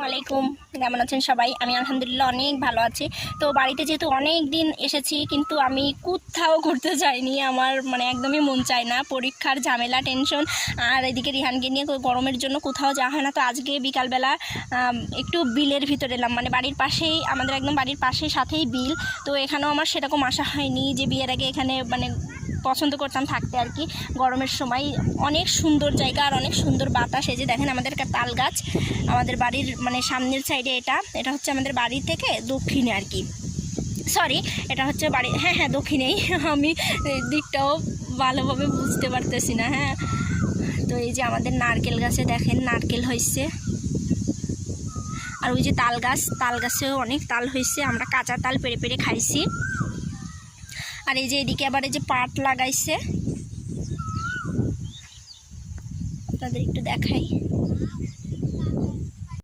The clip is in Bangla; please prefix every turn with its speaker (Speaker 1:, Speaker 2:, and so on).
Speaker 1: আলাইকুম, কেমন আছেন সবাই? আমি আলহামদুলিল্লাহ অনেক ভালো আছি। তো বাড়িতে যেহেতু অনেক দিন এসেছি, কিন্তু আমি কোথাও ঘুরতে যাইনি। আমার একদমই মন চায় না, পরীক্ষার ঝামেলা, টেনশন, আর এদিকে রিহানকে নিয়ে গরমের জন্য কোথাও যাওয়া হয় না। তো আজকে বিকালবেলা একটু বিলের ভিতরে এলাম, বাড়ির পাশেই, আমাদের একদম বাড়ির পাশেই, সাথেই বিল। তো এখানেও আমার সেরকম আশা হয়নি যে বিয়ের আগে এখানে পছন্দ করতাম থাকতে আর কি। গরমের সময় অনেক সুন্দর জায়গা আর অনেক সুন্দর বাতাস। এই যে দেখেন আমাদের একটা তাল গাছ, আমাদের বাড়ির সামনের সাইডে। এটা হচ্ছে আমাদের বাড়ি থেকে দক্ষিণে আর কি, সরি এটা হচ্ছে বাড়ি, হ্যাঁ দক্ষিণেই। আমি দিকটাও ভালোভাবে বুঝতে পারতেছি না। হ্যাঁ, তো এই যে আমাদের নারকেল গাছে দেখেন নারকেল হয়েছে, আর ওই যে তাল গাছেও অনেক তাল হয়েছে। আমরা কাঁচা তাল পেড়ে পেড়ে খাইছি। আর এই যে এদিকে আবার এই যে পাট লাগাইছে, আপনাদের একটু দেখাই।